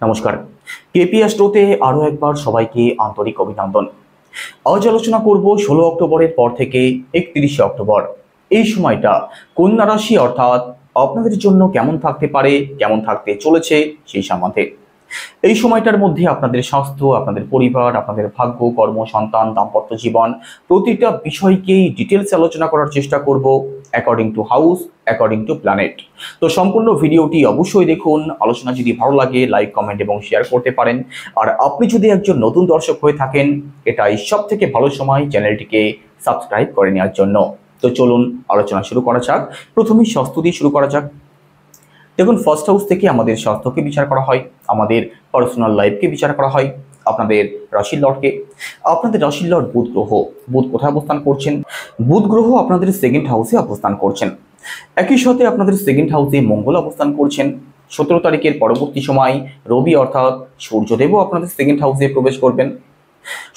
নমস্কার। কেপি অ্যাস্ট্রোতে আরও একবার সবাইকে আন্তরিক অভিনন্দন। আজ আলোচনা করব 16 অক্টোবরের পর থেকে 31শে অক্টোবর এই সময়টা কন্যা রাশি অর্থাৎ আপনাদের জন্য কেমন থাকতে পারে, কেমন থাকতে চলেছে সেই সম্বন্ধে। এই সময়টার মধ্যে আপনাদের স্বাস্থ্য, আপনাদের পরিবার, আপনাদের ভাগ্য, কর্ম, সন্তান, দাম্পত্য জীবন প্রতিটা বিষয়কেই ডিটেলস আলোচনা করার চেষ্টা করব according to house, according to planet. তো সম্পূর্ণ ভিডিওটি অবশ্যই দেখুন। আলোচনা যদি ভালো লাগে লাইক, কমেন্ট এবং শেয়ার করতে পারেন। আর আপনি যদি একজন নতুন দর্শক হয়ে থাকেন, এটাই সব থেকে ভালো সময় চ্যানেলটিকে সাবস্ক্রাইব করে নেওয়ার জন্য। তো চলুন আলোচনা শুরু করা যাক। প্রথমেই স্বাস্থ্য দিয়ে শুরু করা যাক। দেখুন, ফার্স্ট হাউস থেকে আমাদের স্বাস্থ্যকে বিচার করা হয়, আমাদের পার্সোনাল লাইফকে বিচার করা হয়, আপনাদের রাশির লর্ডকে। আপনাদের রাশির লর্ড বুধ গ্রহ। বুধ কোথায় অবস্থান করছেন? বুধ গ্রহ আপনাদের সেকেন্ড হাউসে অবস্থান করছেন। একই সাথে আপনাদের সেকেন্ড হাউসে মঙ্গল অবস্থান করছেন। 17 তারিখের পরবর্তী সময় রবি অর্থাৎ সূর্যদেবও আপনাদের সেকেন্ড হাউসে প্রবেশ করবেন।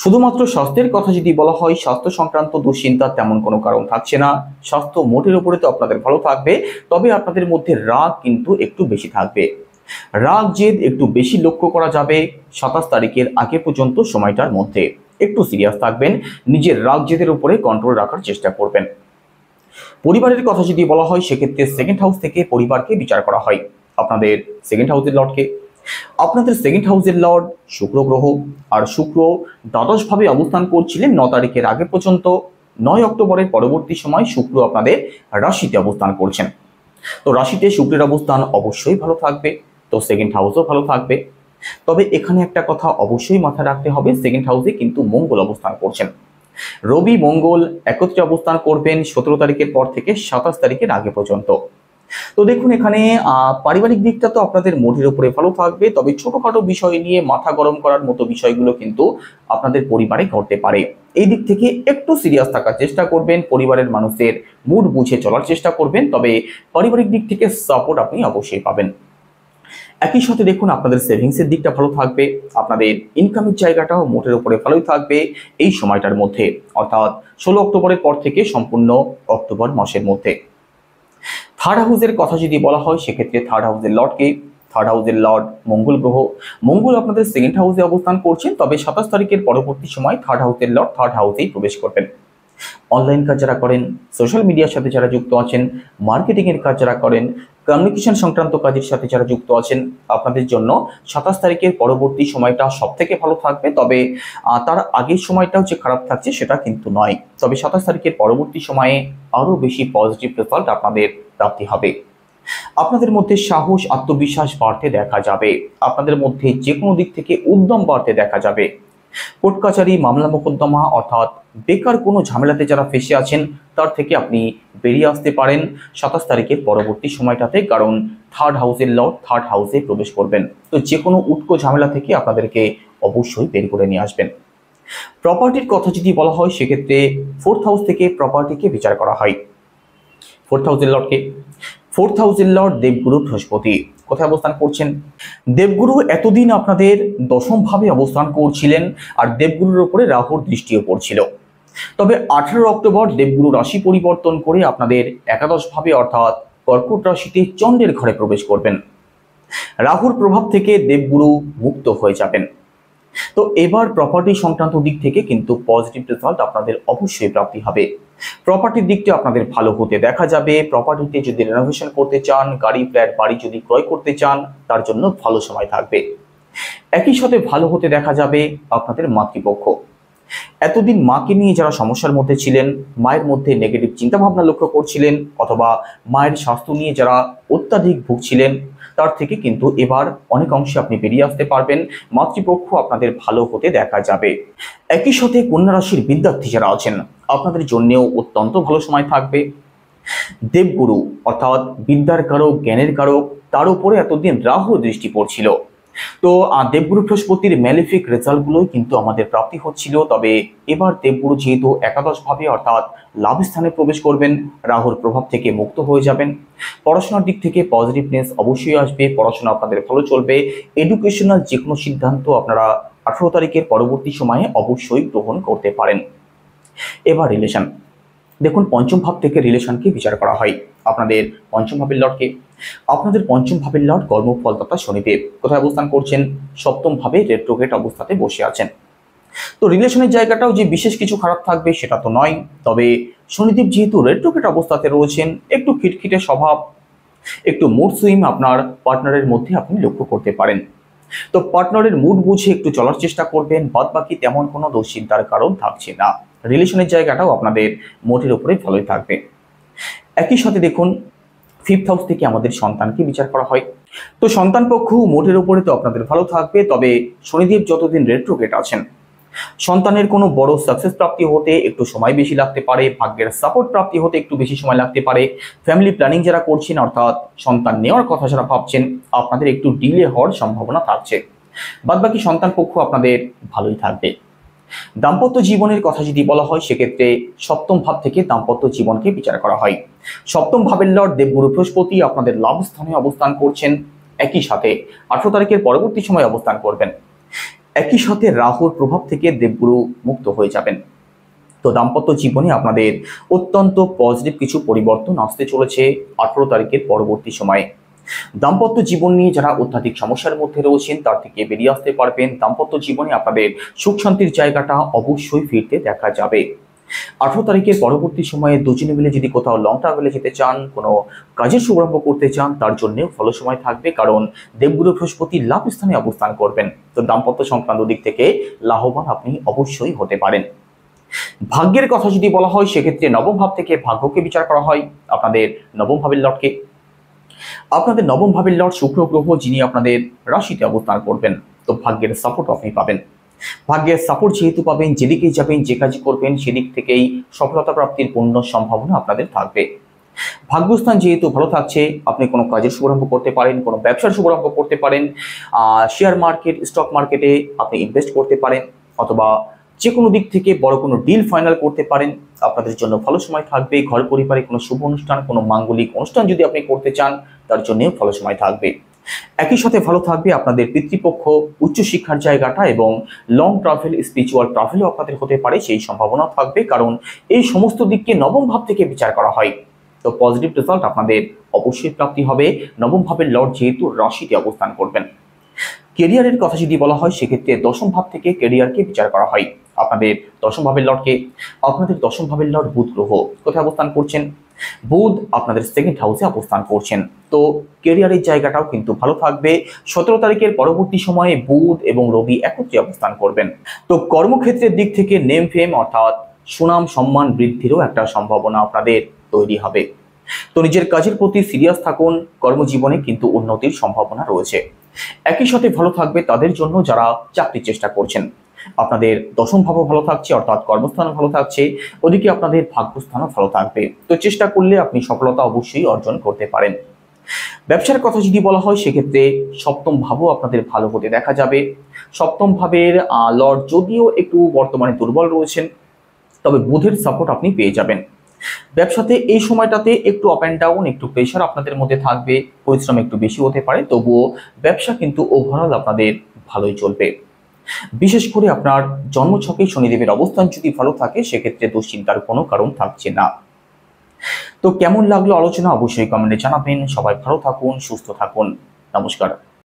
শুধুমাত্র স্বাস্থ্যের কথা যদি বলা হয়, স্বাস্থ্য সংক্রান্ত দুশ্চিন্তার তেমন কোনো কারণ থাকছে না। স্বাস্থ্য মোটের উপরে তো আপনাদের ভালো থাকবে, তবে আপনাদের মধ্যে রাগ কিন্তু একটু বেশি থাকবে। রাগ জেদ একটু বেশি লক্ষ্য করা যাবে 27 তারিখের আগে পর্যন্ত সময়টার মধ্যে। একটু সিরিয়াস থাকবেন, নিজের রাগ জেদের উপরে কন্ট্রোল রাখার চেষ্টা করবেন। পরিবারের কথা যদি বলা হয়, সেক্ষেত্রে সেকেন্ড হাউস থেকে পরিবারকে বিচার করা হয়, আপনাদের সেকেন্ড হাউসের লর্ডকে। আপনাদের সেকেন্ড হাউসের লর্ড শুক্র গ্রহ, আর শুক্র দ্বাদশভাবে অবস্থান করছিলেন 9 তারিখের আগে পর্যন্ত। 9 অক্টোবরের পরবর্তী সময় শুক্র আপনাদের রাশিতে অবস্থান করছেন। তো রাশিতে শুক্রের অবস্থান অবশ্যই ভালো থাকবে, তো সেকেন্ড হাউসও ভালো থাকবে। তবে এখানে একটা কথা অবশ্যই মাথায় রাখতে হবে, সেকেন্ড হাউসে কিন্তু মঙ্গল অবস্থান করছেন। রবি মঙ্গল একত্রে অবস্থান করবেন 17 তারিখের পর থেকে 27 তারিখের আগে পর্যন্ত। তো দেখুন, এখানে পারিবারিক দিকটা তো আপনাদের মোটের উপরে ভালো থাকবে, তবে ছোটখাটো বিষয় নিয়ে মাথা গরম করার মতো বিষয়গুলো কিন্তু আপনাদের পরিবারে ঘটতে পারে। এই দিক থেকে একটু সিরিয়াস থাকার চেষ্টা করবেন, পরিবারের মানুষের মুড বুঝে চলার চেষ্টা করবেন, তবে পারিবারিক দিক থেকে সাপোর্ট আপনি অবশ্যই পাবেন। একই সাথে দেখুন, আপনাদের সেভিংসের দিকটা ভালো থাকবে, আপনাদের ইনকামের জায়গাটাও মোটের উপরে ভালোই থাকবে এই সময়টার মধ্যে, অর্থাৎ 16 অক্টোবরের পর থেকে সম্পূর্ণ অক্টোবর মাসের মধ্যে। থার্ড হাউসের কথা যদি বলা হয়, সেক্ষেত্রে থার্ড হাউসের লর্ডকে, থার্ড হাউসের লর্ড মঙ্গল গ্রহ। মঙ্গল আপনাদের সেকেন্ড হাউসে অবস্থান করছেন, তবে 27 তারিখের পরবর্তী সময় থার্ড হাউসের লর্ড থার্ড হাউসেই প্রবেশ করবেন। অনলাইন কাজ যারা করেন, সোশ্যাল মিডিয়ার সাথে যারা যুক্ত আছেন, মার্কেটিংয়ের কাজ যারা করেন, কমিউনিকেশন সংক্রান্ত কাজের সাথে যারা যুক্ত আছেন, আপনাদের জন্য 27 তারিখের পরবর্তী সময়টা সব থেকে ভালো থাকবে। তবে তার আগের সময়টাও যে খারাপ থাকছে সেটা কিন্তু নয়, তবে 27 তারিখের পরবর্তী সময়ে আরও বেশি পজিটিভ রেজাল্ট আপনাদের প্রাপ্তি হবে। আপনাদের মধ্যে সাহস, আত্মবিশ্বাস বাড়তে দেখা যাবে, আপনাদের মধ্যে যে কোনো দিক থেকে উদ্যম বাড়তে দেখা যাবে। কোর্ট কাছারি, মামলা মোকদ্দমা অর্থাৎ বেকার কোনো ঝামেলাতে যারা ফেসে আছেন, তার থেকে আপনি বেরিয়ে আসতে পারেন 27 তারিখের পরবর্তী সময়টাতে, কারণ থার্ড হাউসের লর্ড থার্ড হাউসে প্রবেশ করবেন। তো যে কোনো উটকো ঝামেলা থেকে আপনাদেরকে অবশ্যই বের করে নিয়ে আসবেন। প্রপার্টির কথা যদি বলা হয়, সেক্ষেত্রে ফোর্থ হাউস থেকে প্রপার্টিকে বিচার করা হয়। ফোর্থ হাউসের লর্ডকে, ফোর্থ হাউসের লর্ড দেবগুরু বৃহস্পতি কোথায় অবস্থান করছেন? দেবগুরু এতদিন আপনাদের দশম ভাবে অবস্থান করছিলেন, আর দেবগুরুর উপরে রাহুর দৃষ্টিও পড়ছিল। তবে 18 অক্টোবর দেবগুরু রাশি পরিবর্তন করে আপনাদের একাদশ ভাবে অর্থাৎ কর্কট রাশিতে চন্দ্রের ঘরে প্রবেশ করবেন। রাহুর প্রভাব থেকে দেবগুরু মুক্ত হয়ে যাবেন। তো এবার প্রপার্টি সংক্রান্ত দিক থেকে কিন্তু পজিটিভ রেজাল্ট আপনাদের অবশ্যই প্রাপ্তি হবে। প্রপার্টির দিকটা আপনাদের ভালো হতে দেখা যাবে। প্রপার্টিতে যদি রেনোভেশন করতে চান, গাড়ি, ফ্ল্যাট, বাড়ি যদি ক্রয় করতে চান, তার জন্য ভালো সময় থাকবে। একই সাথে ভালো হতে দেখা যাবে আপনাদের মাতৃপক্ষ। এতদিন মাকে নিয়ে যারা সমস্যার মধ্যে ছিলেন, মায়ের মধ্যে নেগেটিভ চিন্তাভাবনা লক্ষ্য করছিলেন, অথবা মায়ের স্বাস্থ্য নিয়ে যারা অত্যাধিক ভুগছিলেন, তার থেকে কিন্তু এবার অনেক অংশে আপনি বেরিয়ে আসতে পারবেন। মাতৃপক্ষ আপনাদের ভালো হতে দেখা যাবে। একই সাথে কন্যা রাশির বিদ্যার্থী যারা আছেন, আপনাদের জন্যেও অত্যন্ত ভালো সময় থাকবে। দেবগুরু অর্থাৎ বিদ্যার কারক, জ্ঞানের কারক, তার উপরে এতদিন রাহুর দৃষ্টি পড়ছিল। তো দেবগুরু বৃহস্পতির ম্যালিফিক রেজাল্টগুলোই কিন্তু আমাদের প্রাপ্তি হচ্ছিল। তবে এবার দেবগুরু যেহেতু একাদশ ভাবে অর্থাৎ লাভ স্থানে প্রবেশ করবেন, রাহুর প্রভাব থেকে মুক্ত হয়ে যাবেন। পড়াশোনার দিক থেকে পজিটিভনেস অবশ্যই আসবে, পড়াশোনা আপনাদের ভালো চলবে। এডুকেশনাল যে কোনো সিদ্ধান্ত আপনারা 18 তারিখের পরবর্তী সময়ে অবশ্যই গ্রহণ করতে পারেন। এবার রিলেশন দেখুন, পঞ্চম ভাব থেকে রিলেশনকে বিচার করা হয়, আপনাদের পঞ্চম ভাবের লর্ডকে। আপনাদের পঞ্চম ভাবের লর্ড কর্মফলদাতা শনিদেব কোথায় অবস্থান করছেন? সপ্তম ভাবে রেট্রোগ্রেড অবস্থাতে বসে আছেন। তো রিলেশনের জায়গাটাও যে বিশেষ কিছু খারাপ থাকবে সেটা তো নয়, তবে শনিদেব যেহেতু রেট্রোগ্রেড অবস্থাতে রয়েছেন, একটু খিটখিটে স্বভাব, একটু মুড সুইং আপনার পার্টনারের মধ্যে আপনি লক্ষ্য করতে পারেন। তো পার্টনারের মুড বুঝে একটু চলার চেষ্টা করবেন, বাদ বাকি তেমন কোনো দুশ্চিন্তার কারণ থাকছে না। রিলেশনের জায়গাটাও আপনাদের মোটের উপরে ভালোই থাকবে। একই সাথে দেখুন, ফিফথ হাউস থেকে আমাদের সন্তানকে বিচার করা হয়। তো সন্তান পক্ষ মোটের উপরে তো আপনাদের ভালো থাকবে, তবে শনিদেব যতদিন রেট্রোগ্রেড আছেন, সন্তানের কোনো বড় সাকসেস প্রাপ্তি হতে একটু সময় বেশি লাগতে পারে, ভাগ্যের সাপোর্ট প্রাপ্তি হতে একটু বেশি সময় লাগতে পারে। ফ্যামিলি প্ল্যানিং যারা করছেন, অর্থাৎ সন্তান নেওয়ার কথা যারা ভাবছেন, আপনাদের একটু ডিলে হওয়ার সম্ভাবনা থাকছে। বাদবাকি সন্তান পক্ষ আপনাদের ভালোই থাকবে। দাম্পত্য জীবনের কথা যদি বলা হয়, সেক্ষেত্রে সপ্তম ভাব থেকে দাম্পত্য জীবনকে বিচার করা হয়। সপ্তম ভাবের লর্ড দেবগুরু বৃহস্পতি আপনাদের লাভ স্থানে অবস্থান করছেন, একই সাথে 18 তারিখের পরবর্তী সময় অবস্থান করবেন। একই সাথে রাহুর প্রভাব থেকে দেবগুরু মুক্ত হয়ে যাবেন। তো দাম্পত্য জীবনে আপনাদের অত্যন্ত পজিটিভ কিছু পরিবর্তন আসতে চলেছে 18 তারিখের পরবর্তী সময়ে। দাম্পত্য জীবন নিয়ে যারা অত্যাধিক সমস্যার মধ্যে রয়েছেন, তার থেকে বেরিয়ে আসতে পারবেন। দাম্পত্য জীবনে আপনাদের সুখ শান্তির জায়গাটা অবশ্যই ফিরতে দেখা যাবে। 18 তারিখের পরবর্তী সময়ে দুজনে মিলে যদি কোথাও লং ট্রাভেলে যেতে চান, কোনো কাজের শুভারম্ভ করতে চান, তার জন্যও ভালো সময় থাকবে, কারণ দেবগুরু বৃহস্পতি লাভ স্থানে অবস্থান করবেন। তো দাম্পত্য সংক্রান্ত দিক থেকে লাভবান আপনি অবশ্যই হতে পারেন। ভাগ্যের কথা যদি বলা হয়, সেক্ষেত্রে নবম ভাব থেকে ভাগ্যকে বিচার করা হয়। আপনাদের নবম ভাবের লর্ডকে। আপনাদের নবম ভাবের লর্ড শুক্র গ্রহ, যিনি আপনাদের রাশিতে অবস্থান করবেন। তো ভাগ্যের সাপোর্ট আপনি পাবেন। ভাগ্যের সাপোর্ট যেহেতু পাবেন, যেদিকেই যাবেন, যে কাজ করবেন, সেদিক থেকেই সফলতা প্রাপ্তির পূর্ণ সম্ভাবনা আপনাদের থাকবে। ভাগ্যস্থান যেহেতু ভালো থাকছে, আপনি কোনো কাজের শুভারম্ভ করতে পারেন, কোনো ব্যবসার শুভারম্ভ করতে পারেন, শেয়ার মার্কেট, স্টক মার্কেটে আপনি ইনভেস্ট করতে পারেন, অথবা যে কোনো দিক থেকে বড় কোনো ডিল ফাইনাল করতে পারেন। আপনাদের জন্য ভালো সময় থাকবে। ঘর পরিবারে কোনো শুভ অনুষ্ঠান, কোনো মাঙ্গলিক অনুষ্ঠান যদি আপনি করতে চান, তার জন্যও ভালো সময় থাকবে। একই সাথে ভালো থাকবে আপনাদের পিতৃপক্ষ, উচ্চশিক্ষার জায়গাটা, এবং লং ট্রাভেল, স্পিরিচুয়াল ট্রাভেলও আপনাদের হতে পারে, সেই সম্ভাবনা থাকবে, কারণ এই সমস্ত দিককে নবম ভাব থেকে বিচার করা হয়। তো পজিটিভ রেজাল্ট আপনাদের অবশ্যই প্রাপ্তি হবে, নবম ভাবের লর্ড যেহেতু রাশিতে অবস্থান করবেন। কেরিয়ারের কথা যদি বলা হয়, সেক্ষেত্রে দশম ভাব থেকে কেরিয়ারকে বিচার করা হয়। আপনাদের দশম ভাবের লর্ডকে। আপনাদের দশম ভাবের লর্ড বুধ গ্রহ কোথায় অবস্থান করছেন? বুধ আপনাদের সেকেন্ড হাউসে অবস্থান করছেন। তো কেরিয়ারের জায়গাটাও কিন্তু ভালো থাকবে। 17 তারিখের পরবর্তী সময়ে বুধ এবং রবি একত্রে অবস্থান করবেন। তো কর্মক্ষেত্রের দিক থেকে নেম ফেম, অর্থাৎ সুনাম সম্মান বৃদ্ধিরও একটা সম্ভাবনা আপনাদের তৈরি হবে। তো নিজের কাজের প্রতি সিরিয়াস থাকুন, কর্মজীবনে কিন্তু উন্নতির সম্ভাবনা রয়েছে। একই সাথে ভালো থাকবে তাদের জন্য যারা চাকরির চেষ্টা করছেন। আপনাদের দশম ভাবও ভালো থাকছে, অর্থাৎ কর্মস্থানও ভালো থাকছে, ওদিকে আপনাদের ভাগ্যস্থানও ভালো থাকবে। তো চেষ্টা করলে আপনি সফলতা অবশ্যই অর্জন করতে পারেন। ব্যবসার কথা যদি বলা হয়, সেক্ষেত্রে সপ্তম ভাবও আপনাদের ভালো হতে দেখা যাবে। সপ্তম ভাবের লর্ড যদিও একটু বর্তমানে দুর্বল রয়েছেন, তবে বুধের সাপোর্ট আপনি পেয়ে যাবেন। ব্যবসাতে এই সময়টাতে একটু আপ অ্যান্ড ডাউন, একটু প্রেশার আপনাদের মধ্যে থাকবে, পরিশ্রম একটু বেশি হতে পারে, তবুও ব্যবসা কিন্তু ওভারঅল আপনাদের ভালোই চলবে। বিশেষ করে আপনার জন্মছকে শনিদেবের অবস্থান যদি ভালো থাকে, সেক্ষেত্রে দুশ্চিন্তার কোনো কারণ থাকছে না। তো কেমন লাগলো আলোচনা অবশ্যই কমেন্টে জানাবেন। সবাই ভালো থাকুন, সুস্থ থাকুন। নমস্কার।